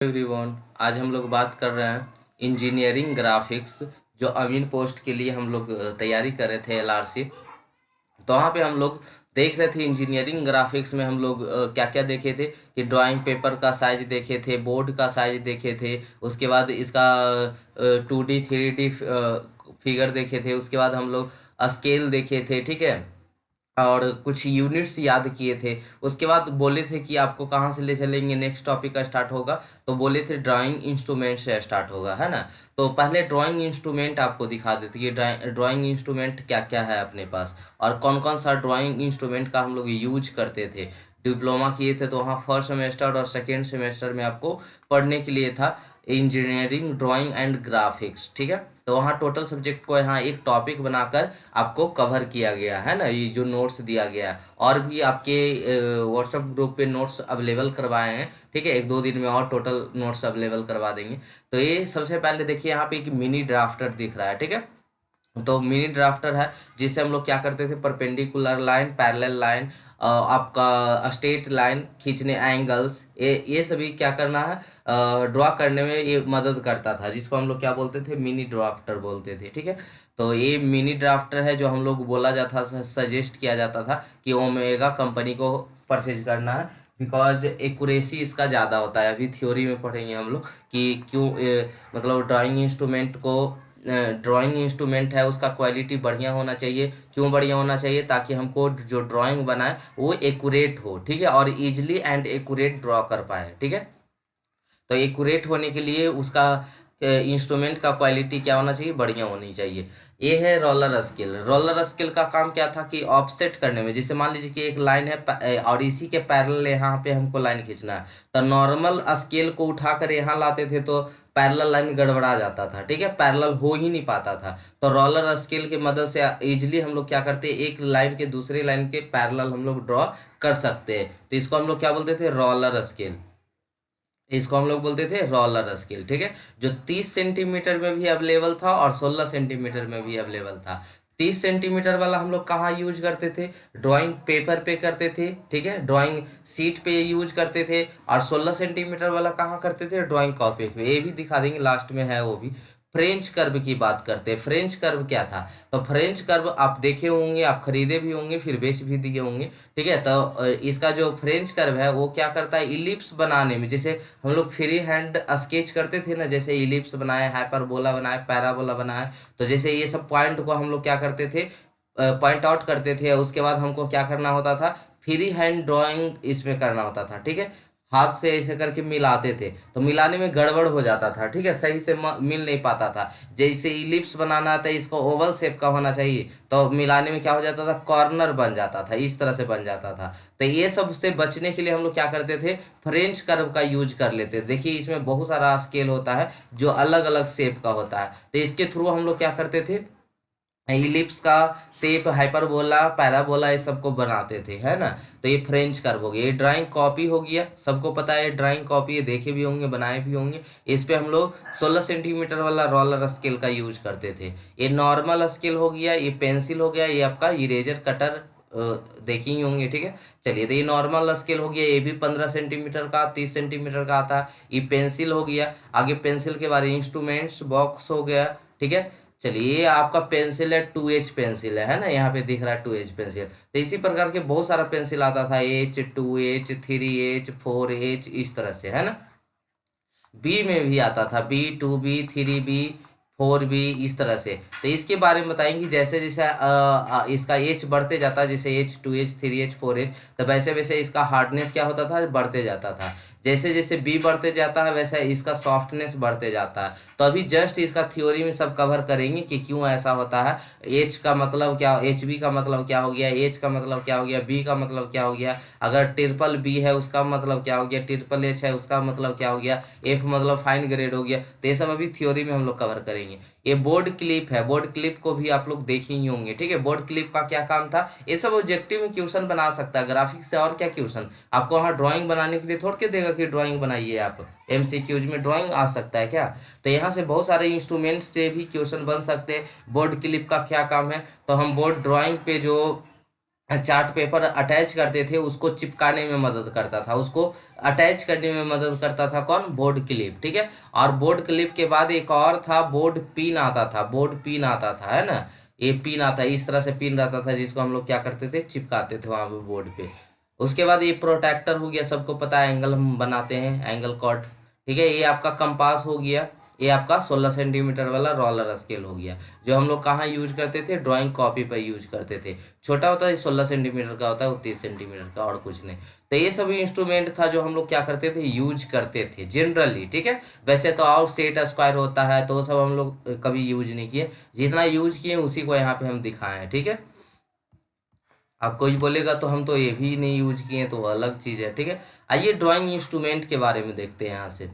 Everyone, आज हम लोग बात कर रहे हैं इंजीनियरिंग ग्राफिक्स। जो अमीन पोस्ट के लिए हम लोग तैयारी कर रहे थे एलआरसी। तो वहाँ पे हम लोग देख रहे थे इंजीनियरिंग ग्राफिक्स में हम लोग क्या क्या देखे थे कि ड्राइंग पेपर का साइज देखे थे, बोर्ड का साइज देखे थे, उसके बाद इसका 2D 3D फिगर देखे थे, उसके बाद हम लोग स्केल देखे थे, ठीक है, और कुछ यूनिट्स याद किए थे। उसके बाद बोले थे कि आपको कहाँ से ले चलेंगे, नेक्स्ट टॉपिक का स्टार्ट होगा। तो बोले थे ड्राइंग इंस्ट्रूमेंट से स्टार्ट होगा, है ना। तो पहले ड्राइंग इंस्ट्रूमेंट आपको दिखा देते कि ड्राइंग इंस्ट्रूमेंट क्या क्या है अपने पास, और कौन कौन सा ड्राइंग इंस्ट्रूमेंट का हम लोग यूज करते थे। डिप्लोमा किए थे तो वहाँ फर्स्ट सेमेस्टर और सेकेंड सेमेस्टर में आपको पढ़ने के लिए था इंजीनियरिंग ड्राइंग एंड ग्राफिक्स, ठीक है। तो वहाँ टोटल सब्जेक्ट को यहाँ एक टॉपिक बनाकर आपको कवर किया गया है ना, ये जो नोट्स दिया गया है। और भी आपके व्हाट्सएप ग्रुप पे नोट्स अवेलेबल करवाए हैं, ठीक है। एक दो दिन में और टोटल नोट्स अवेलेबल करवा देंगे। तो ये सबसे पहले देखिए, यहाँ पे एक मिनी ड्राफ्टर दिख रहा है, ठीक है। तो मिनी ड्राफ्टर है जिससे हम लोग क्या करते थे, परपेंडिकुलर लाइन, पैरेलल लाइन, आपका स्ट्रेट लाइन खींचने, एंगल्स, ये सभी क्या करना है, ड्रॉ करने में ये मदद करता था, जिसको हम लोग क्या बोलते थे, मिनी ड्राफ्टर बोलते थे, ठीक है। तो ये मिनी ड्राफ्टर है जो हम लोग बोला जाता था, सजेस्ट किया जाता था कि ओमेगा कंपनी को परचेज करना है, बिकॉज एक्यूरेसी इसका ज़्यादा होता है। अभी थ्योरी में पढ़ेंगे हम लोग कि क्यों मतलब ड्राइंग इंस्ट्रूमेंट है उसका क्वालिटी बढ़िया होना चाहिए। क्यों बढ़िया होना चाहिए? ताकि हमको जो ड्राइंग बनाए वो एक्यूरेट हो, ठीक है, और इजीली एंड एक्यूरेट ड्रॉ कर पाए, ठीक है। तो एक्यूरेट होने के लिए उसका इंस्ट्रूमेंट का क्वालिटी क्या होना चाहिए, बढ़िया होनी चाहिए। ये है रोलर स्केल। रोलर स्केल का काम क्या था कि ऑफसेट करने में, जैसे मान लीजिए कि एक लाइन है और इसी के पैरेलल यहाँ पे हमको लाइन खींचना है, तो नॉर्मल स्केल को उठाकर यहाँ लाते थे तो पैरेलल लाइन गड़बड़ा जाता था, ठीक है, पैरेलल हो ही नहीं पाता था। तो रोलर स्केल की मदद से इजिली हम लोग क्या करते हैं, एक लाइन के दूसरे लाइन के पैरेलल हम लोग ड्रॉ कर सकते हैं। तो इसको हम लोग क्या बोलते थे, रोलर स्केल। इसको हम लोग बोलते थे रोलर स्केल, ठीक है, जो 30 सेंटीमीटर में भी अवेलेबल था और 16 सेंटीमीटर में भी अवेलेबल था। 30 सेंटीमीटर वाला हम लोग कहाँ यूज करते थे, ड्राइंग पेपर पे करते थे, ठीक है, ड्राइंग सीट पे यूज करते थे। और 16 सेंटीमीटर वाला कहाँ करते थे, ड्राइंग कॉपी पे। ये भी दिखा देंगे, लास्ट में है वो भी। फ्रेंच कर्व की बात करते हैं। फ्रेंच कर्व क्या था, तो फ्रेंच कर्व आप देखे होंगे, आप खरीदे भी होंगे, फिर बेच भी दिए होंगे, ठीक है। तो इसका जो फ्रेंच कर्व है वो क्या करता है, इलिप्स बनाने में, जैसे हम लोग फ्री हैंड स्केच करते थे ना, जैसे इलिप्स बनाए, हाइपरबोला बनाए, पैराबोला बनाए, तो जैसे ये सब पॉइंट को हम लोग क्या करते थे, पॉइंट आउट करते थे। उसके बाद हमको क्या करना होता था, फ्री हैंड ड्राइंग इसमें करना होता था, ठीक है। हाथ से ऐसे करके मिलाते थे तो मिलाने में गड़बड़ हो जाता था, ठीक है, सही से मिल नहीं पाता था। जैसे इलिप्स बनाना था, इसको ओवल शेप का होना चाहिए, तो मिलाने में क्या हो जाता था, कॉर्नर बन जाता था, इस तरह से बन जाता था। तो ये सब से बचने के लिए हम लोग क्या करते थे, फ्रेंच कर्व का यूज कर लेते थे। देखिए इसमें बहुत सारा स्केल होता है जो अलग अलग शेप का होता है, तो इसके थ्रू हम लोग क्या करते थे, इलिप्स का शेप, हाइपरबोला, पैराबोला, ये सबको बनाते थे, है ना। तो ये फ्रेंच कर्व हो गया। ये ड्राइंग कॉपी हो गया, सबको पता है ड्राइंग कॉपी, ये देखे भी होंगे, बनाए भी होंगे। इस पे हम लोग 16 सेंटीमीटर वाला रोलर स्केल का यूज करते थे। ये नॉर्मल स्केल हो गया, ये पेंसिल हो गया, ये आपका इरेजर कटर देखे ही होंगे, ठीक है। चलिए, तो ये नॉर्मल स्केल हो गया, ये भी 15 सेंटीमीटर का, 30 सेंटीमीटर का आता है। ये पेंसिल हो गया। आगे पेंसिल के बारे में इंस्ट्रूमेंट्स बॉक्स हो गया, ठीक है। चलिए, ये आपका पेंसिल है, 2H पेंसिल है ना, यहाँ पे दिख रहा है 2H पेंसिल। तो इसी प्रकार के बहुत सारा पेंसिल आता था, H, 2H, 3H, 4H, इस तरह से, है ना। बी में भी आता था, B, 2B, 3B, 4B, इस तरह से। तो इसके बारे में बताएंगे, जैसे जैसे इसका एच बढ़ते जाता है, जैसे H, 2H, 3H, 4H, तो वैसे वैसे इसका हार्डनेस क्या होता था, बढ़ते जाता था। जैसे जैसे बी बढ़ते जाता है वैसे इसका सॉफ्टनेस बढ़ते जाता है। तो अभी जस्ट इसका थ्योरी में सब कवर करेंगे कि क्यों ऐसा होता है। एच का मतलब क्या, HB का मतलब क्या हो गया, एच का मतलब क्या हो गया, बी का मतलब क्या हो गया, अगर ट्रिपल बी है उसका मतलब क्या हो गया, ट्रिपल एच है उसका मतलब क्या हो गया, एफ मतलब फाइन ग्रेड हो गया। तो ये सब अभी थ्योरी में हम लोग कवर करेंगे। ये बोर्ड क्लिप है, बोर्ड क्लिप को भी आप लोग देखे ही होंगे, ठीक है। बोर्ड क्लिप का क्या काम था, ये सब ऑब्जेक्टिव में क्वेश्चन बना सकता है, ग्राफिक्स से और क्या क्वेश्चन आपको वहाँ ड्राइंग बनाने के लिए थोड़ के देगा कि ड्राइंग बनाइए आप। MCQs में ड्राइंग आ सकता है क्या। तो यहाँ से बहुत सारे इंस्ट्रूमेंट्स से भी क्वेश्चन बन सकते हैं। बोर्ड क्लिप का क्या काम है, तो हम बोर्ड ड्राइंग पे जो चार्ट पेपर अटैच करते थे, उसको चिपकाने में मदद करता था, उसको अटैच करने में मदद करता था कौन? बोर्ड क्लिप, ठीक है। और बोर्ड क्लिप के बाद एक और था, बोर्ड पिन आता था, बोर्ड पिन आता था, है ना। ये पिन आता है, इस तरह से पिन रहता था जिसको हम लोग क्या करते थे? चिपकाते थे वहां पे बोर्ड पे। उसके बाद ये प्रोटेक्टर हो गया, सबको पता है, एंगल हम बनाते हैं, एंगल कॉर्ड, ठीक है। ये आपका कंपास हो गया, ये आपका 16 सेंटीमीटर वाला रोलर स्केल हो गया, जो हम लोग कहाँ यूज करते थे? ड्राइंग कॉपी पर यूज करते थे। छोटा होता है 16 सेंटीमीटर का होता है, वो 30 सेंटीमीटर का, और कुछ नहीं। तो ये सभी इंस्ट्रूमेंट था जो हम लोग क्या करते थे? यूज करते थे जनरली, ठीक है। वैसे तो और सेट स्क्वायर होता है, तो वो सब हम लोग कभी यूज नहीं किए, जितना यूज किए उसी को यहाँ पे हम दिखाए हैं, ठीक है। अब कोई बोलेगा तो हम तो ये भी नहीं यूज किए, तो वो अलग चीज़ है, ठीक है। आइए ड्राइंग इंस्ट्रूमेंट के बारे में देखते हैं यहाँ से।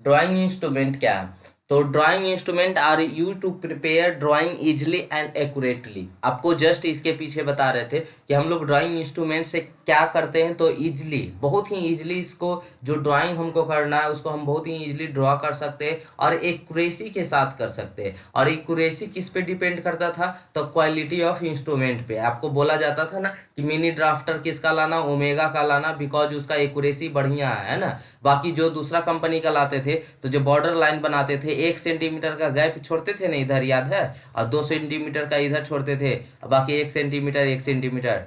ड्राइंग इंस्ट्रूमेंट क्या है? तो drawing instrument are use to prepare drawing easily and accurately. आपको जस्ट इसके पीछे बता रहे थे कि हम लोग ड्राइंग इंस्ट्रूमेंट से क्या करते हैं, तो इजली, बहुत ही इजली इसको, जो ड्राइंग हमको करना है उसको हम बहुत ही इजली ड्रॉ कर सकते हैं और एक्यूरेसी के साथ कर सकते हैं। और एक्यूरेसी किस पे डिपेंड करता था? तो क्वालिटी ऑफ इंस्ट्रूमेंट पे। आपको बोला जाता था ना कि मिनी ड्राफ्टर किसका लाना? ओमेगा का लाना, बिकॉज उसका एक्यूरेसी बढ़िया है ना। बाकी जो दूसरा कंपनी का लाते थे, तो जो बॉर्डर लाइन बनाते थे, 1 सेंटीमीटर का गैप छोड़ते थे ना इधर, याद है, और 2 सेंटीमीटर का इधर छोड़ते थे, बाकी 1 सेंटीमीटर 1 सेंटीमीटर।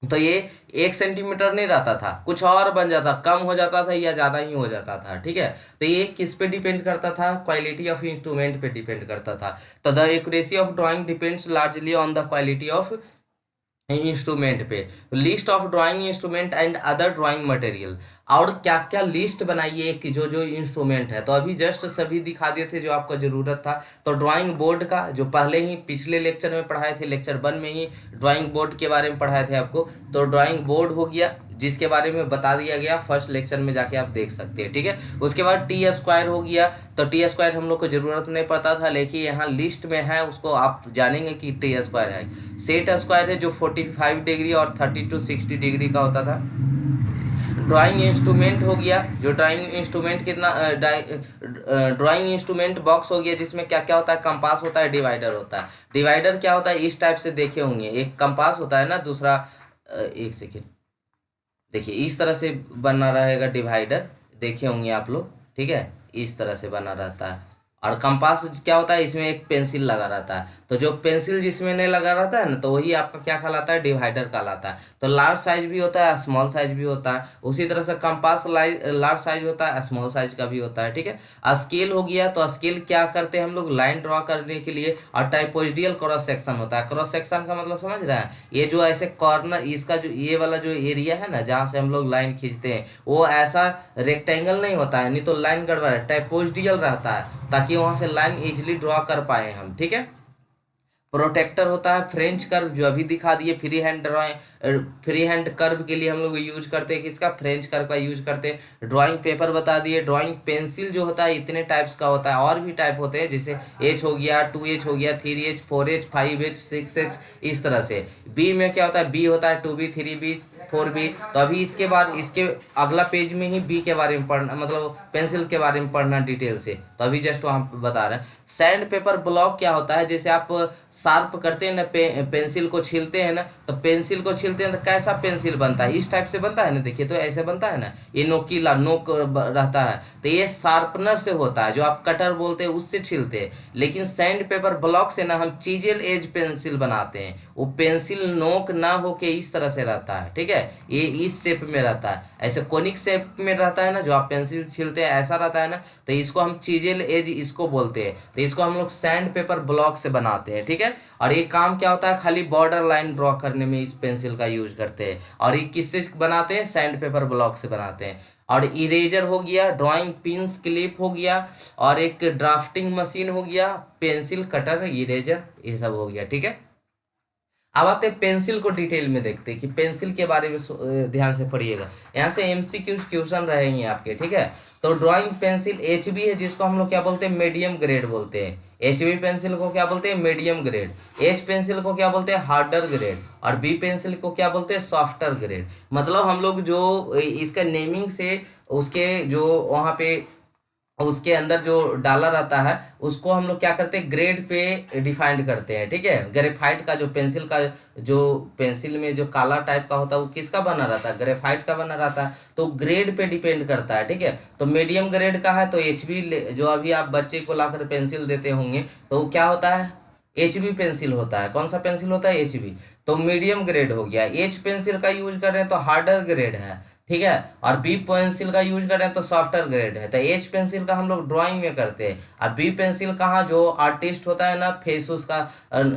तो ये 1 सेंटीमीटर नहीं रहता था, कुछ और बन जाता, कम हो जाता था या ज़्यादा ही हो जाता था, ठीक है। तो ये किस पे डिपेंड करता था? क्वालिटी ऑफ इंस्ट्रूमेंट पे डिपेंड करता था। तो the accuracy of drawing depends largely on the quality of instrument पे। List of drawing instrument and other drawing material. और क्या क्या लिस्ट बनाइए कि जो जो इंस्ट्रूमेंट है, तो अभी जस्ट सभी दिखा दिए थे जो आपका जरूरत था। तो ड्राइंग बोर्ड का, जो पहले ही पिछले लेक्चर में पढ़ाए थे, लेक्चर 1 में ही ड्राइंग बोर्ड के बारे में पढ़ाए थे आपको। तो ड्राइंग बोर्ड हो गया, जिसके बारे में बता दिया गया, फर्स्ट लेक्चर में जाके आप देख सकते हैं, ठीक है। उसके बाद टी स्क्वायर हो गया। तो टी स्क्वायर हम लोग को जरूरत नहीं पड़ता था, लेकिन यहाँ लिस्ट में है, उसको आप जानेंगे कि टी स्क्वायर है। सेट स्क्वायर है जो 45 डिग्री और 30 to 60 डिग्री का होता था। ड्राइंग इंस्ट्रूमेंट हो गया, जो ड्राइंग इंस्ट्रूमेंट कितना, ड्राइंग इंस्ट्रूमेंट बॉक्स हो गया, जिसमें क्या क्या होता है? कंपास होता है, डिवाइडर होता है। डिवाइडर क्या होता है? इस टाइप से देखे होंगे, एक कंपास होता है ना, दूसरा एक सेकेंड, देखिए इस तरह से बना रहेगा डिवाइडर, देखे होंगे आप लोग, ठीक है, इस तरह से बना रहता है। और कंपास क्या होता है? इसमें एक पेंसिल लगा रहता है, तो जो पेंसिल जिसमें नहीं लगा रहता है ना, तो वही आपका क्या कहलाता है? डिवाइडर कहलाता है। तो लार्ज साइज भी होता है, स्मॉल साइज भी होता है, उसी तरह से कंपास लार्ज साइज होता है, स्मॉल साइज का भी होता है, ठीक है। स्केल हो गया, तो स्केल क्या करते हैं हम लोग? लाइन ड्रॉ करने के लिए। और टाइपोइडियल क्रॉस सेक्शन होता है। क्रॉस सेक्शन का मतलब समझ रहे हैं? ये जो ऐसे कॉर्नर, इसका जो ये वाला जो एरिया है ना, जहाँ से हम लोग लाइन खींचते हैं, वो ऐसा रेक्टेंगल नहीं होता है, नहीं तो लाइन गड़बड़ है, टाइपोइडियल रहता है, ताकि वहां से लाइन इजिली ड्रॉ कर पाए हम, ठीक है। प्रोटेक्टर होता है, फ्रेंच कर्व, जो अभी दिखा दिए, free hand drawing, free hand curve के लिए हम लोग यूज करते हैं किसका? फ्रेंच कर्व का यूज करते हैं। ड्राइंग पेपर बता दिए। ड्राइंग पेंसिल जो होता है इतने टाइप्स का होता है, और भी टाइप होते हैं, जैसे एच हो गया, 2H हो गया, 3H, 4H, 5H, 6H, इस तरह से। बी में क्या होता है? बी होता है 2B, 3B, 4B। तो अभी इसके बाद, इसके अगला पेज में ही बी के बारे में पढ़ना, मतलब पेंसिल के बारे में पढ़ना डिटेल से, तो अभी जस्ट वहाँ पे बता रहे हैं। सैंड पेपर ब्लॉक क्या होता है? जैसे आप शार्प करते हैं ना, पेंसिल को छीलते हैं ना, तो पेंसिल को छीलते हैं तो कैसा पेंसिल बनता है? इस टाइप से बनता है ना, देखिए तो ऐसे बनता है ना, ये नोकीला नोक रहता है, तो ये शार्पनर से होता है, जो आप कटर बोलते हैं उससे छीलते हैं। लेकिन सैंड पेपर ब्लॉक से ना हम चीजेल एज पेंसिल बनाते हैं, वो पेंसिल नोक ना होके इस तरह से रहता है, ठीक है। ये इस शेप में रहता है, ऐसे कोनिक शेप में रहता है ना, जो आप पेंसिल छीलते हैं ऐसा रहता है ना, तो इसको हम चीजेल एज इसको बोलते हैं। तो इसको हम लोग सैंड पेपर ब्लॉक से बनाते हैं, ठीक है। और ये काम क्या होता है? खाली बॉर्डर लाइन ड्रॉ करने में इस पेंसिल का यूज करते हैं। और ये किससे बनाते हैं? सैंड पेपर ब्लॉक से बनाते हैं। और इरेजर हो गया, ड्राइंग पिंस क्लिप हो गया, और एक ड्राफ्टिंग मशीन हो गया, पेंसिल कटर, इरेजर, ये सब हो गया, ठीक है। अब आते हैं पेंसिल को डिटेल में देखते हैं कि पेंसिल के बारे में ध्यान से पढ़िएगा, यहाँ से एमसीक्यू क्वेश्चन रहेंगे आपके, ठीक है। तो ड्राइंग पेंसिल HB है, जिसको हम लोग क्या बोलते हैं? मीडियम ग्रेड बोलते हैं। HB पेंसिल को क्या बोलते हैं? Medium grade. H पेंसिल को क्या बोलते हैं? Harder grade. और B पेंसिल को क्या बोलते हैं? Softer grade. मतलब हम लोग जो इसका नेमिंग से, उसके जो वहाँ पे उसके अंदर जो डाला रहता है उसको हम लोग क्या करते हैं, ग्रेड पे डिफाइंड करते हैं, ठीक है। ग्रेफाइट का जो पेंसिल का, जो पेंसिल में जो काला टाइप का होता है वो किसका बना रहता है, ग्रेफाइट का बना रहता है, तो ग्रेड पे डिपेंड करता है, ठीक है। तो मीडियम ग्रेड का है तो एचबी, जो अभी आप बच्चे को लाकर पेंसिल देते होंगे तो वो क्या होता है, एचबी पेंसिल होता है। कौन सा पेंसिल होता है, एचबी। तो मीडियम ग्रेड हो गया। एच पेंसिल का यूज कर रहे हैं तो हार्डर ग्रेड है, ठीक है। और बी पेंसिल का यूज कर रहे हैं तो सॉफ्टर ग्रेड है। तो एच पेंसिल का हम लोग ड्राइंग में करते हैं, और बी पेंसिल कहाँ, जो आर्टिस्ट होता है ना, फेस उसका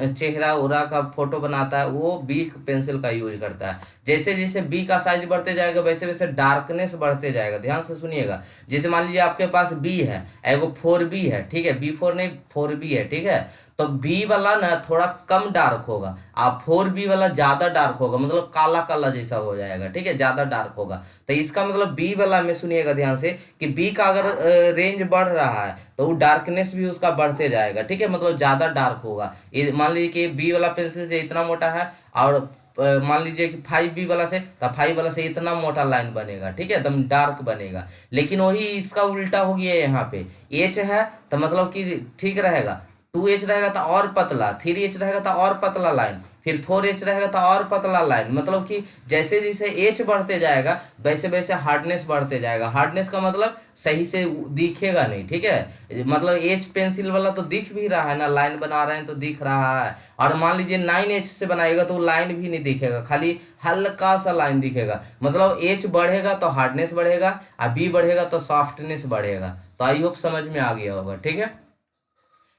चेहरा उरा का फोटो बनाता है, वो बी पेंसिल का यूज करता है। जैसे जैसे बी का साइज बढ़ते जाएगा वैसे वैसे डार्कनेस बढ़ते जाएगा। ध्यान से सुनिएगा। जैसे मान लीजिए आपके पास बी है, एगो 4B है, ठीक है, B4 नहीं 4B है, ठीक है। तो बी वाला ना थोड़ा कम डार्क होगा, और 4B वाला ज्यादा डार्क होगा, मतलब काला काला जैसा हो जाएगा, ठीक है, ज्यादा डार्क होगा। तो इसका मतलब बी वाला में सुनिएगा ध्यान से कि बी का अगर रेंज बढ़ रहा है तो वो डार्कनेस भी उसका बढ़ते जाएगा, ठीक है, मतलब ज्यादा डार्क होगा। ये मान लीजिए कि बी वाला पेंसिल से इतना मोटा है, और मान लीजिए कि 5B वाला से, तो 5 वाला से इतना मोटा लाइन बनेगा, ठीक है, एकदम डार्क बनेगा। लेकिन वही इसका उल्टा हो गया यहाँ पे, एच है तो मतलब कि ठीक रहेगा, 2H रहेगा तो और पतला, 3H रहेगा तो और पतला लाइन, फिर 4H रहेगा तो और पतला लाइन। मतलब कि जैसे जैसे एच बढ़ते जाएगा वैसे वैसे हार्डनेस बढ़ते जाएगा। हार्डनेस का मतलब सही से दिखेगा नहीं, ठीक है, मतलब एच पेंसिल वाला तो दिख भी रहा है ना, लाइन बना रहे हैं तो दिख रहा है। और मान लीजिए 9H से बनाएगा तो लाइन भी नहीं दिखेगा, खाली हल्का सा लाइन दिखेगा। मतलब एच बढ़ेगा तो हार्डनेस बढ़ेगा, और बी बढ़ेगा तो सॉफ्टनेस बढ़ेगा। तो आई होप समझ में आ गया होगा, ठीक है।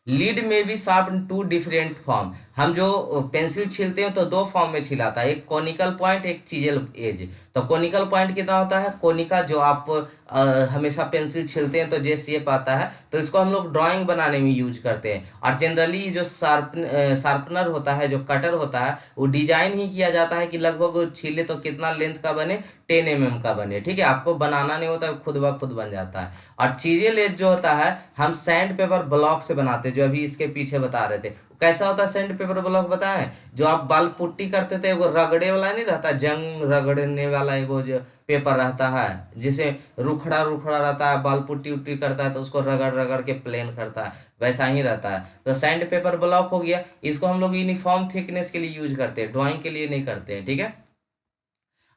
लीड में भी शार्प टू डिफरेंट फॉर्म। हम जो पेंसिल छीलते हैं तो दो फॉर्म में छिलाता है, एक कोनिकल पॉइंट, एक चीजेल एज। तो कोनिकल पॉइंट कितना होता है, कोनिका जो आप हमेशा पेंसिल छीलते हैं तो जे शेप आता है, तो इसको हम लोग ड्राइंग बनाने में यूज करते हैं। और जनरली जो शार्पनर होता है, जो कटर होता है, वो डिजाइन ही किया जाता है कि लगभग छीले तो कितना लेंथ का बने, 10 mm का बने, ठीक है। आपको बनाना नहीं होता, खुद ब खुद बन जाता है। और चीजेल एज जो होता है हम सैंड पेपर ब्लॉक से बनाते हैं, जो अभी इसके पीछे बता रहे थे। कैसा होता है सैंड पेपर ब्लॉक बताएं, जो आप बाल पुट्टी करते थे, वो रगड़े वाला नहीं रहता, जंग रगड़ने वाला एगो जो पेपर रहता है, जिसे रुखड़ा रुखड़ा रहता है, बाल पुट्टी उट्टी करता है तो उसको रगड़ रगड़ के प्लेन करता है, वैसा ही रहता है। तो सैंड पेपर ब्लॉक हो गया, इसको हम लोग यूनिफॉर्म थिकनेस के लिए यूज करते हैं, ड्राइंग के लिए नहीं करते हैं, ठीक है।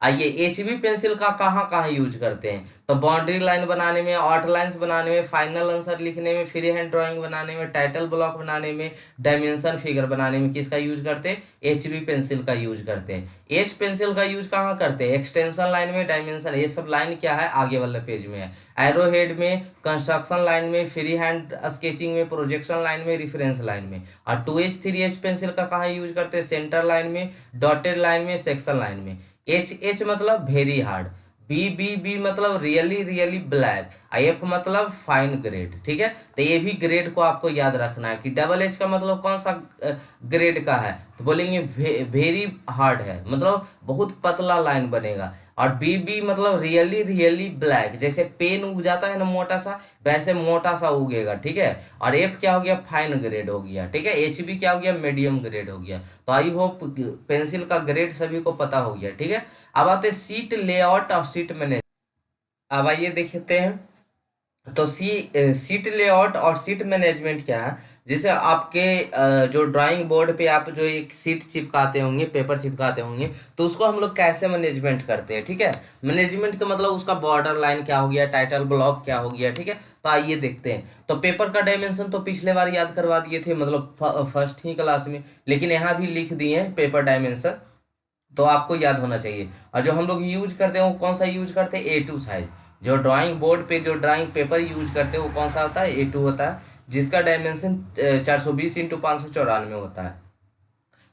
आइए एचबी पेंसिल का कहाँ कहाँ यूज करते हैं, तो बाउंड्री लाइन बनाने में, आउटलाइंस बनाने में, फाइनल आंसर लिखने में, फ्री हैंड ड्राइंग बनाने में, टाइटल ब्लॉक बनाने में, डायमेंशन फिगर बनाने में किसका यूज करते हैं, एचबी पेंसिल का यूज करते हैं। एच पेंसिल का यूज कहाँ करते हैं, एक्सटेंशन लाइन में, डायमेंशन, ये सब लाइन क्या है आगे वाले पेज में है। एरो हेड में, कंस्ट्रक्शन लाइन में, फ्री हैंड स्केचिंग में, प्रोजेक्शन लाइन में, रेफरेंस लाइन में। और 2H 3H पेंसिल का कहाँ यूज करते हैं, सेंटर लाइन में, डॉटेड लाइन में, सेक्शन लाइन में। H मतलब वेरी हार्ड, बी मतलब रियली रियली ब्लैक, एफ मतलब फाइन ग्रेड, ठीक है। तो ये भी ग्रेड को आपको याद रखना है कि डबल एच का मतलब कौन सा ग्रेड का है, तो बोलेंगे वेरी हार्ड है, मतलब बहुत पतला लाइन बनेगा। और बी मतलब रियली रियली ब्लैक, जैसे पेन उग जाता है ना मोटा सा, वैसे मोटा सा उगेगा, ठीक है। और एफ क्या हो गया, फाइन ग्रेड हो गया, ठीक है। एच बी क्या हो गया, मीडियम ग्रेड हो गया। तो आई होप पेंसिल का ग्रेड सभी को पता हो गया, ठीक है। अब आते हैं सीट लेआउट और सीट मैनेज। अब आइए देखते हैं, तो सीट लेआउट और सीट मैनेजमेंट क्या है। जैसे आपके जो ड्राइंग बोर्ड पे आप जो एक सीट चिपकाते होंगे, पेपर चिपकाते होंगे, तो उसको हम लोग कैसे मैनेजमेंट करते हैं, ठीक है। मैनेजमेंट का मतलब उसका बॉर्डर लाइन क्या हो गया, टाइटल ब्लॉक क्या हो गया, ठीक है। तो आइए देखते हैं। तो पेपर का डायमेंशन तो पिछले बार याद करवा दिए थे, मतलब फर्स्ट ही क्लास में, लेकिन यहाँ भी लिख दिए हैं पेपर डायमेंशन, तो आपको याद होना चाहिए। और जो हम लोग यूज करते हैं वो कौन सा यूज करते हैं, A2 साइज। जो ड्राइंग बोर्ड पे जो ड्राइंग पेपर यूज करते हैं वो कौन सा होता है, A2 होता है, जिसका डायमेंशन 420x594 होता है।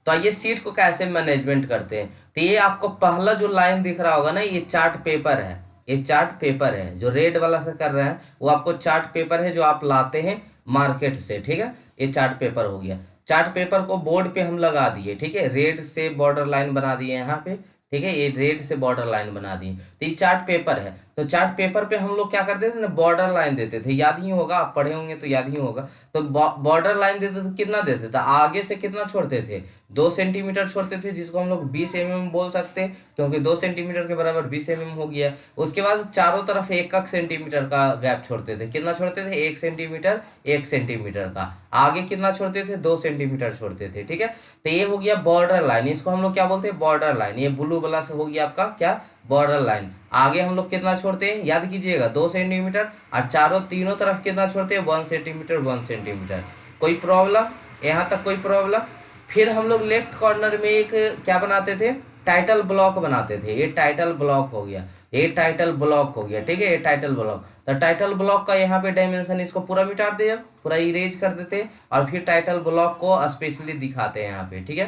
तो ये सीट को कैसे मैनेजमेंट करते हैं, तो ये आपको पहला जो लाइन दिख रहा होगा ना, ये चार्ट पेपर है। ये चार्ट पेपर है जो रेड वाला से कर रहे हैं, वो आपको चार्ट पेपर है जो आप लाते हैं मार्केट से, ठीक है। ये चार्ट पेपर हो गया। चार्ट पेपर को बोर्ड पे हम लगा दिए, ठीक है, रेड से बॉर्डर लाइन बना दिए यहाँ पे, ठीक है, ये रेड से बॉर्डर लाइन बना दिए, तो ये चार्ट पेपर है। तो चार्ट पेपर पे हम लोग क्या करते थे ना, बॉर्डर लाइन देते थे, याद ही होगा, आप पढ़े होंगे तो याद ही होगा। तो बॉर्डर लाइन देते थे, कितना देते थे, आगे से कितना छोड़ते थे, 2 सेंटीमीटर छोड़ते थे, जिसको हम लोग 20 mm बोल सकते हैं, क्योंकि 2 सेंटीमीटर के बराबर 20 mm हो गया। उसके बाद चारों तरफ 1-1 सेंटीमीटर का गैप छोड़ते थे, कितना छोड़ते थे, 1 सेंटीमीटर 1 सेंटीमीटर का। आगे कितना छोड़ते थे, 2 सेंटीमीटर छोड़ते थे, ठीक है। तो ये हो गया बॉर्डर लाइन, इसको हम लोग क्या बोलते हैं, बॉर्डर लाइन। ये ब्लू वाला से हो गया आपका क्या, बॉर्डर लाइन। आगे हम लोग कितना छोड़ते हैं, याद कीजिएगा, 2 सेंटीमीटर, और चारों तीनों तरफ कितना छोड़ते हैं, 1 सेंटीमीटर 1 सेंटीमीटर। कोई प्रॉब्लम, यहाँ तक कोई प्रॉब्लम। फिर हम लोग लेफ्ट कॉर्नर में एक क्या बनाते थे, टाइटल ब्लॉक बनाते थे। ये टाइटल ब्लॉक हो गया, ये टाइटल ब्लॉक हो गया, ठीक है, ये टाइटल ब्लॉक। तो टाइटल ब्लॉक का यहाँ पे डायमेंशन, इसको पूरा मिटा दिया, पूरा इरेज कर देते हैं, और फिर टाइटल ब्लॉक को स्पेशली दिखाते हैं यहाँ पे, ठीक है।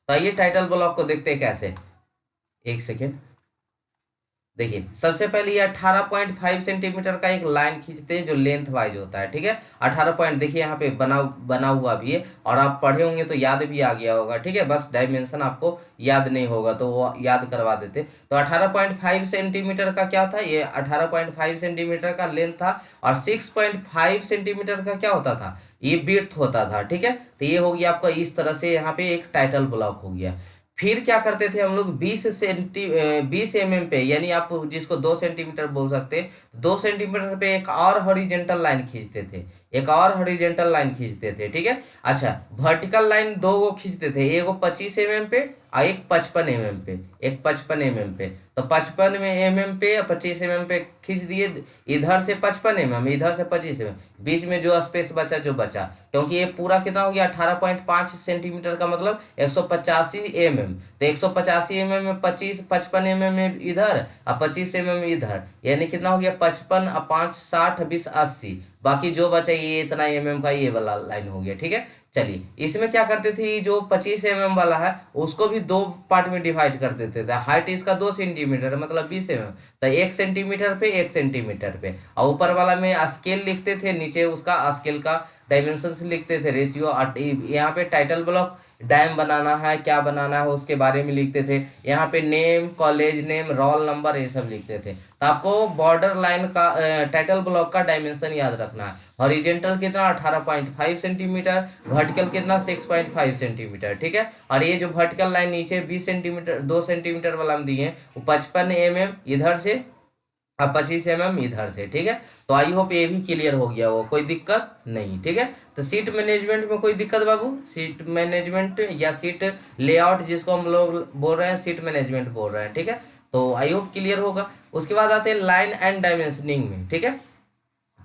तो आइए टाइटल ब्लॉक को देखते हैं कैसे, एक सेकेंड। देखिए, सबसे पहले ये 18.5 सेंटीमीटर का एक लाइन खींचते हैं जो लेंथ वाइज होता है, ठीक है। 18 पॉइंट, देखिए यहाँ पे बना बना हुआ भी है, और आप पढ़े होंगे तो याद भी आ गया होगा, ठीक है। बस डायमेंशन आपको याद नहीं होगा तो वो याद करवा देते। तो 18.5 सेंटीमीटर का क्या था, ये 18.5 सेंटीमीटर का लेंथ था, और 6.5 सेंटीमीटर का क्या होता था, ये विड्थ होता था, ठीक है। तो ये हो गया आपका इस तरह से, यहाँ पे एक टाइटल ब्लॉक हो गया। फिर क्या करते थे हम लोग, 20 mm पे, यानी आप जिसको 2 सेंटीमीटर बोल सकते हैं, 2 सेंटीमीटर पे एक और हॉरिजेंटल लाइन खींचते थे, एक और हॉरिजेंटल लाइन खींचते थे, ठीक है। अच्छा, वर्टिकल लाइन दो गो खींचते थे, एक 25 mm पे और एक 55 mm पे, एक 55 mm पे। तो 55 mm पे, 25 mm पे खींच दिए, इधर से 55 mm, इधर से 25 mm, बीच में जो स्पेस बचा, जो बचा, क्योंकि ये पूरा कितना हो गया, 18.5 सेंटीमीटर का मतलब 185 mm। तो 185 mm में 55 mm इधर और 25 mm इधर, यानी कितना हो गया, 55 और 5 60 20 80, बाकी जो बचा ये इतना mm का ये वाला लाइन हो गया, ठीक है। चलिए, इसमें क्या करते थे, जो 25 mm वाला है उसको भी दो पार्ट में डिवाइड कर देते थे। हाइट इसका 2 सेंटीमीटर मतलब 20 mm, तो 1 सेंटीमीटर पे 1 सेंटीमीटर पे, और ऊपर वाला में स्केल लिखते थे, नीचे उसका स्केल का डायमेंशन लिखते थे, रेशियो। यहाँ पे टाइटल ब्लॉक डैम बनाना है, क्या बनाना है उसके बारे में लिखते थे। यहाँ पे name, college name, roll number, ये सब लिखते थे। तो आपको बॉर्डर लाइन का टाइटल ब्लॉक का डायमेंशन याद रखना है। हॉरिजेंटल कितना, 18.5 सेंटीमीटर, वर्टिकल कितना, 6.5 सेंटीमीटर, ठीक है। और ये जो वर्टिकल लाइन नीचे 20 सेंटीमीटर 2 सेंटीमीटर वाला हम दिए, वो 55 mm इधर से और 25 mm इधर से, ठीक है। तो आई होप ये भी क्लियर हो गया हो, कोई दिक्कत नहीं, ठीक है। तो सीट मैनेजमेंट में कोई दिक्कत बाबू, सीट मैनेजमेंट या सीट लेआउट जिसको हम लोग बोल रहे हैं, सीट मैनेजमेंट बोल रहे हैं, ठीक है। तो आई होप क्लियर होगा। उसके बाद आते हैं लाइन एंड डायमेंशनिंग में, ठीक है।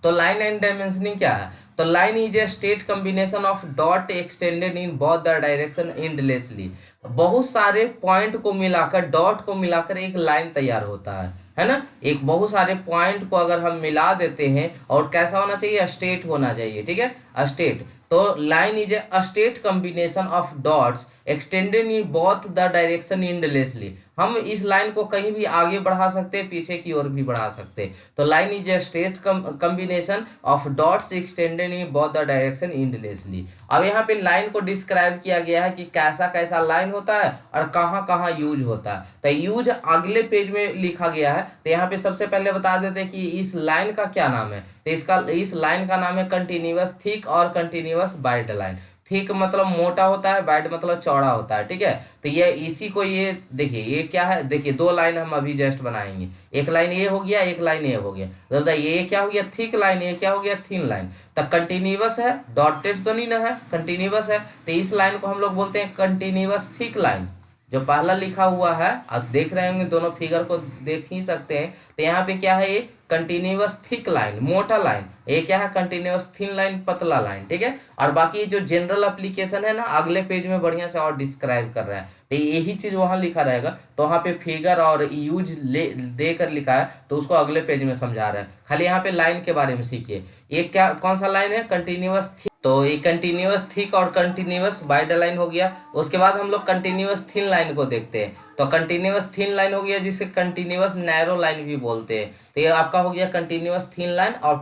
तो लाइन एंड डायमेंशनिंग क्या है, तो line is a state combination of dot extended in both the direction endlessly. बहुत सारे पॉइंट को मिलाकर, डॉट को मिलाकर एक लाइन तैयार होता है ना। एक बहुत सारे पॉइंट को अगर हम मिला देते हैं, और कैसा होना चाहिए, स्टेट होना चाहिए, ठीक है, स्टेट। तो line is a state combination of dots extended in both the direction endlessly. हम इस लाइन को कहीं भी आगे बढ़ा सकते हैं, पीछे की ओर भी बढ़ा सकते हैं। तो line is a state combination of dots extended in both the direction endlessly. अब यहाँ पे लाइन को डिस्क्राइब किया गया है कि कैसा कैसा लाइन होता है और कहाँ कहाँ यूज होता है। तो यूज अगले पेज में लिखा गया है। तो यहाँ पे सबसे पहले बता देते हैं कि इस लाइन का क्या नाम है। तो इस लाइन का नाम है कंटिन्यूअस थिक और कंटिन्यूअस वाइड लाइन। थिक मतलब मोटा होता है, वाइड मतलब चौड़ा होता है, ठीक है। तो ये इसी को, ये देखिए ये क्या है, देखिए दो लाइन हम अभी जस्ट बनाएंगे, एक लाइन ये हो गया, एक लाइन ये हो गया। तो ये क्या हो गया, थिक लाइन, ये क्या हो गया, थिन लाइन। तो कंटिन्यूअस है, डॉटेड तो नहीं ना है, कंटिन्यूअस है। तो इस लाइन को हम लोग बोलते हैं कंटिन्यूअस थिक लाइन। जो पहला लिखा हुआ है आप देख रहे होंगे, दोनों फिगर को देख ही सकते हैं। तो यहाँ पे क्या है, ये कंटिन्यूअस थिक लाइन मोटा लाइन, ये क्या है, कंटिन्यूअस थिन लाइन पतला लाइन, ठीक है। और बाकी जो जनरल एप्लीकेशन है ना, अगले पेज में बढ़िया से और डिस्क्राइब कर रहा है। तो यही चीज वहां लिखा रहेगा, तो वहां पे फिगर और यूज देकर लिखा है, तो उसको अगले पेज में समझा रहा है। खाली यहाँ पे लाइन के बारे में सीखिए। ये क्या, कौन सा लाइन है, कंटिन्यूअस थिक। तो ये कंटिन्यूअस थिक और कंटिन्यूअस वाइड लाइन हो गया। उसके बाद हम लोग कंटिन्यूअस थिन लाइन को देखते हैं। तो कंटिन्यूअस थिन लाइन हो गया, जिसे कंटिन्यूअस नैरो लाइन भी बोलते हैं। तो ये आपका हो गया कंटिन्यूअस थिन लाइन। और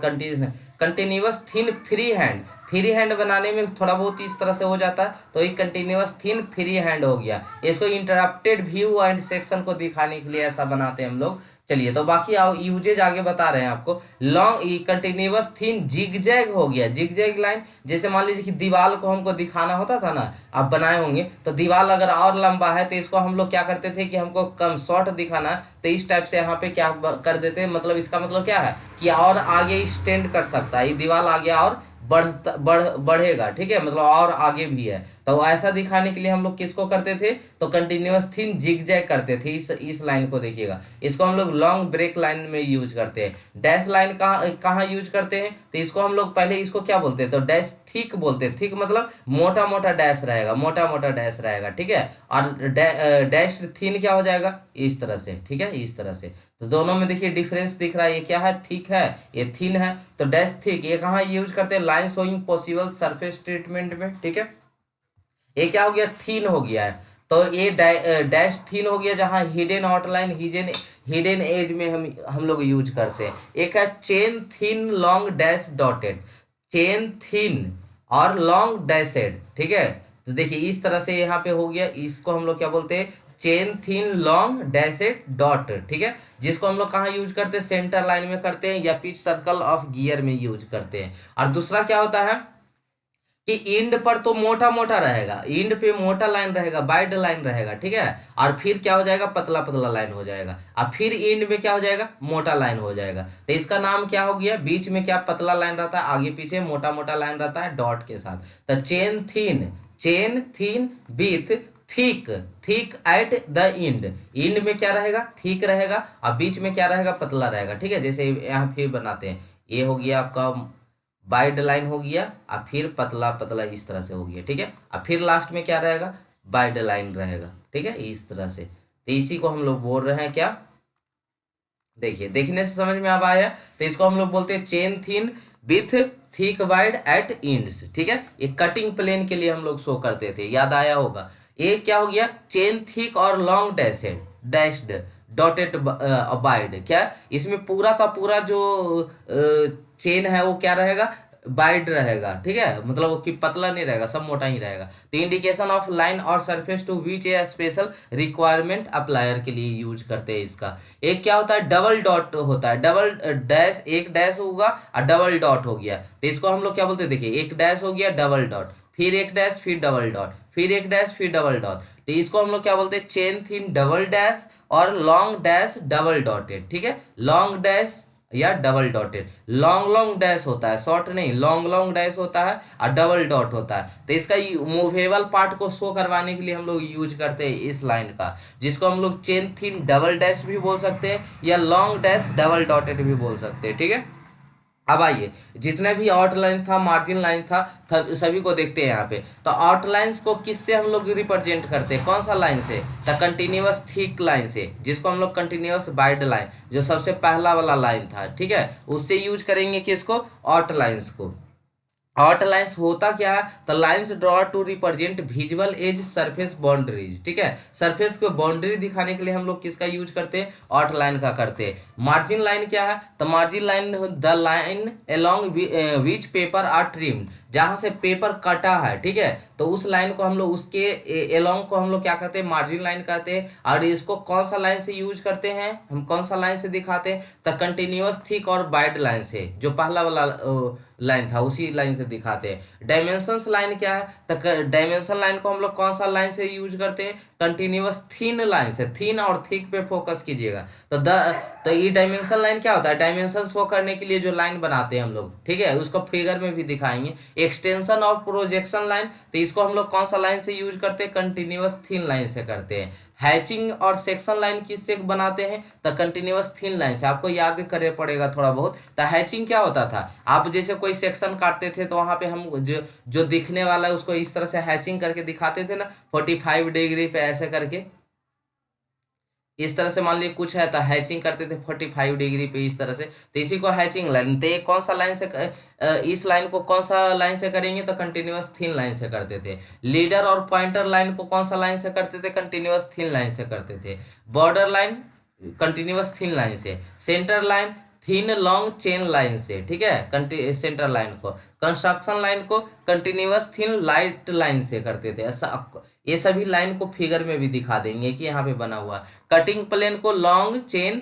continuous thin free hand, free hand बनाने में थोड़ा बहुत इस तरह से हो जाता है, तो ये कंटिन्यूअस थिन फ्री हैंड हो गया। इसको इंटरप्टेड व्यू एंड सेक्शन को दिखाने के लिए ऐसा बनाते हैं हम लोग, चलिए तो बाकी आओ यूजेज आगे बता रहे हैं आपको। लॉन्ग कंटिन्यूअस थिन जिगजैग हो गया, जिगजैग लाइन, जैसे मान लीजिए कि दीवार को हमको दिखाना होता था ना, आप बनाए होंगे तो दीवार अगर और लंबा है तो इसको हम लोग क्या करते थे कि हमको कम शॉर्ट दिखाना है तो इस टाइप से यहाँ पे क्या कर देते हैं, मतलब इसका मतलब क्या है कि और आगे एक्सटेंड कर सकता है, ये दीवार आगे और बढ़ेगा, ठीक है, मतलब और आगे भी है। तो ऐसा दिखाने के लिए हम लोग किसको करते थे, तो कंटिन्यूअस थिन जिगजैग करते थे। इस लाइन को देखिएगा, इसको हम लोग लॉन्ग ब्रेक लाइन में यूज करते हैं। डैश लाइन कहाँ कहाँ यूज करते हैं, तो इसको हम लोग पहले इसको क्या बोलते हैं, तो डैश थिक बोलते हैं। थिक मतलब मोटा मोटा डैश रहेगा, मोटा मोटा डैश रहेगा, ठीक है। और डैश थिन क्या हो जाएगा, इस तरह से, ठीक है, इस तरह से। तो दोनों में देखिए डिफरेंस दिख रहा है, ये क्या है, थिक है, ये थिन है। तो डैश थिक ये कहाँ यूज करते हैं, line showing possible surface treatment में, ठीक है। ये क्या हो गया, थीन हो गया है। तो ये डैश थीन हो गया, जहां हिडन आउटलाइन हिडन एज में हम लोग यूज करते हैं। एक है चेन थीन लॉन्ग डैश डॉटेड, चेन थीन और लॉन्ग डैशेड, ठीक है। तो देखिए इस तरह से यहाँ पे हो गया, इसको हम लोग क्या बोलते हैं, चेन थीन लॉन्ग डैशेड डॉट, ठीक है। जिसको हम लोग कहाँ यूज करते हैं, सेंटर लाइन में करते हैं या पिच सर्कल ऑफ गियर में यूज करते हैं। और दूसरा क्या होता है कि इंड पर तो मोटा मोटा रहेगा, इंड पे मोटा लाइन रहेगा, वाइड लाइन रहेगा, ठीक है। और फिर क्या हो जाएगा, पतला पतला लाइन हो जाएगा, और फिर इंड में क्या हो जाएगा, मोटा लाइन हो जाएगा। तो इसका नाम क्या हो गया, बीच में क्या पतला लाइन रहता है, आगे पीछे मोटा मोटा लाइन रहता है डॉट के साथ। तो chain thin with thick, thick at the end, end में क्या रहेगा, थिक रहेगा, और बीच में क्या रहेगा, पतला रहेगा, ठीक है। जैसे यहाँ फिर बनाते हैं, ये हो गया आपका वाइड लाइन हो गया, और फिर पतला पतला इस तरह से हो गया, ठीक है। और फिर लास्ट में क्या रहेगा, वाइड लाइन रहेगा, ठीक है, इस तरह से। तो इसी को हम लोग बोल रहे हैं क्या, देखिए देखने से समझ में अब आया। तो इसको हम लोग बोलते हैं chain thin with thick wide at ends, ठीक है। ये कटिंग प्लेन के लिए हम लोग शो करते थे, याद आया होगा। ये क्या हो गया, चेन थिक और लॉन्ग डैश्ड डॉटेड वाइड, क्या इसमें पूरा का पूरा जो चेन है वो क्या रहेगा, वाइड रहेगा, ठीक है, मतलब वो कि पतला नहीं रहेगा, सब मोटा ही रहेगा। तो इंडिकेशन ऑफ लाइन और surface to which a special requirement applier के लिए यूज करते हैं इसका। एक क्या होता है, डबल डॉट होता है, डबल डैश, एक डैश होगा और डबल डॉट हो गया, तो इसको हम लोग क्या बोलते हैं, देखिए एक डैश हो गया, डबल डॉट, फिर एक डैश, फिर डबल डॉट, फिर एक डैश, फिर डबल डॉट। तो इसको हम लोग क्या बोलते हैं, चेन थिन डबल डैश और लॉन्ग डैश डबल डॉटेड, ठीक है। लॉन्ग डैश या double dotted, long long dash होता है, शॉर्ट नहीं, लॉन्ग लॉन्ग डैश होता है और डबल डॉट होता है। तो इसका मूवेबल पार्ट को शो करवाने के लिए हम लोग यूज करते हैं इस लाइन का, जिसको हम लोग चेन थिन डबल डैश भी बोल सकते हैं या लॉन्ग डैश डबल डॉटेड भी बोल सकते हैं, ठीक है। अब आइए, जितने भी आउटलाइन था, मार्जिन लाइन था, सभी को देखते हैं यहाँ पे। तो आउटलाइंस को किससे हम लोग रिप्रेजेंट करते हैं, कौन सा लाइन से, द कंटिन्यूअस थिक लाइन से, जिसको हम लोग कंटिन्यूअस वाइड लाइन, जो सबसे पहला वाला लाइन था, ठीक है, उससे यूज करेंगे किसको, आउटलाइंस को। आउटलाइंस होता क्या है, तो lines draw to represent visual edge surface boundaries, ठीक है। सरफेस को बाउंड्री दिखाने के लिए हम लोग किसका यूज करते हैं, आउटलाइन का करते हैं। मार्जिन लाइन क्या है, तो margin line the line along which paper are trimmed, जहां से पेपर कटा है, ठीक है, तो उस लाइन को हम लोग, उसके एलोंग को हम लोग क्या करते हैं, मार्जिन लाइन कहते हैं। और इसको कौन सा लाइन से यूज करते हैं, हम कौन सा लाइन से दिखाते हैं, तो कंटिन्यूअस थिक और वाइड लाइन से, जो पहला वाला लाइन था उसी लाइन से दिखाते हैं। डायमेंशंस लाइन क्या है, तो डायमेंशन लाइन को हम लोग कौन सा लाइन से यूज करते हैं, कंटिन्यूअस थिन लाइन से, थिन और थिक पे फोकस कीजिएगा। तो ये डायमेंशन लाइन क्या होता है, डायमेंशन शो करने के लिए जो लाइन बनाते हैं हम लोग, ठीक है, उसको फिगर में भी दिखाएंगे। एक्सटेंशन और प्रोजेक्शन लाइन, तो इसको हम लोग कौन सा लाइन से यूज करते हैं, कंटिन्यूअस थिन लाइन से करते हैं। हैचिंग और सेक्शन लाइन किससे बनाते हैं, तो कंटिन्यूअस थिन लाइन से, आपको याद करे पड़ेगा थोड़ा बहुत। तो हैचिंग क्या होता था, आप जैसे कोई सेक्शन काटते थे तो वहां पे हम जो दिखने वाला है उसको इस तरह से हैचिंग करके दिखाते थे ना, 45 डिग्री पे ऐसे करके, इस तरह से मान लीजिए कुछ है तो हैचिंग करते थे 45 डिग्री पे इस तरह से, तो इसी को हैचिंग लाइन। तो ये कौन सा लाइन से इस लाइन को कौन सा लाइन से करेंगे, तो कंटिन्यूअस थिन लाइन से करते थे। लीडर और पॉइंटर लाइन को कौन सा लाइन से करते थे, कंटिन्यूअस थिन लाइन से करते थे। Border line continuous thin line से। Centre line thin long chain line से, ठीक है, सेंटर लाइन को। कंस्ट्रक्शन लाइन को कंटिन्यूअस थिन लाइट लाइन से करते थे। ऐसा ये सभी लाइन को फिगर में भी दिखा देंगे कि यहाँ पे बना हुआ। कटिंग प्लेन को long chain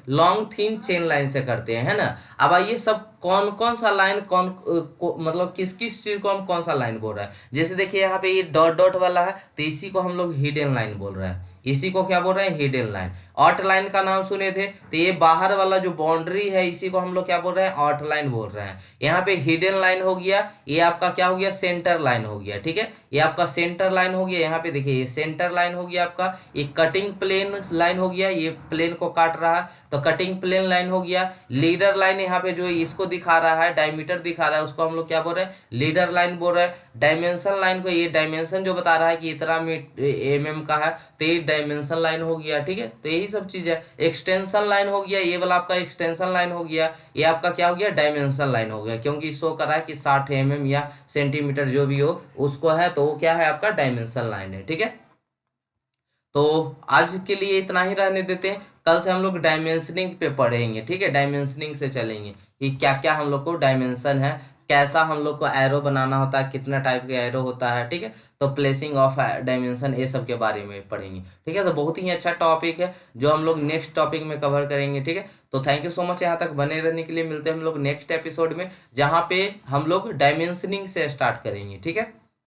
long thin chain line से करते हैं, है ना। अब आइए सब कौन कौन सा लाइन मतलब किस किस चीज को हम कौन सा लाइन बोल रहे हैं। जैसे देखिए यहाँ पे ये डॉट डॉट वाला है तो इसी को हम लोग हिडन लाइन बोल रहे हैं, इसी को क्या बोल रहे हैं, हिडन लाइन। आउट लाइन का नाम सुने थे तो ये बाहर वाला जो बाउंड्री है इसी को हम लोग क्या बोल रहे हैं, आउट लाइन बोल रहे हैं। यहाँ पे हिडन लाइन हो गया, ये आपका क्या हो गया, सेंटर लाइन हो गया, ठीक है। ये आपका सेंटर लाइन हो गया, यहाँ पे देखिए ये सेंटर लाइन हो गया आपका। ये कटिंग प्लेन लाइन हो गया, ये प्लेन को काट रहा है तो कटिंग प्लेन लाइन हो गया। लीडर लाइन यहाँ पे जो इसको दिखा रहा है, डायमीटर दिखा रहा है, उसको हम लोग क्या बोल रहे हैं, लीडर लाइन बोल रहे हैं। डायमेंशन लाइन को, ये डायमेंशन जो बता रहा है कि इतना mm का है तो ये डायमेंशन लाइन हो गया, ठीक है। तो यही सब चीज है। एक्सटेंशन लाइन हो गया, ये वाला आपका एक्सटेंशन लाइन हो गया। ये आपका क्या हो गया, डायमेंशन लाइन हो गया, क्योंकि शो कर रहा है कि 60 mm या सेंटीमीटर जो भी हो उसको है, तो वो क्या है, आपका डायमेंशन लाइन है, ठीक है। तो आज के लिए इतना ही रहने देते हैं, कल से हम लोग डायमेंशनिंग पे पढ़ेंगे, ठीक है। डायमेंशनिंग से चलेंगे कि क्या क्या हम लोग को डायमेंशन है, कैसा हम लोग को एरो बनाना होता है, कितना टाइप के एरो होता है, ठीक है। तो प्लेसिंग ऑफ डायमेंशन ये सब के बारे में पढ़ेंगे, ठीक है। तो बहुत ही अच्छा टॉपिक है जो हम लोग नेक्स्ट टॉपिक में कवर करेंगे, ठीक है। तो थैंक यू सो मच यहाँ तक बने रहने के लिए। मिलते हैं हम लोग नेक्स्ट एपिसोड में, जहाँ पे हम लोग डायमेंशनिंग से स्टार्ट करेंगे, ठीक है।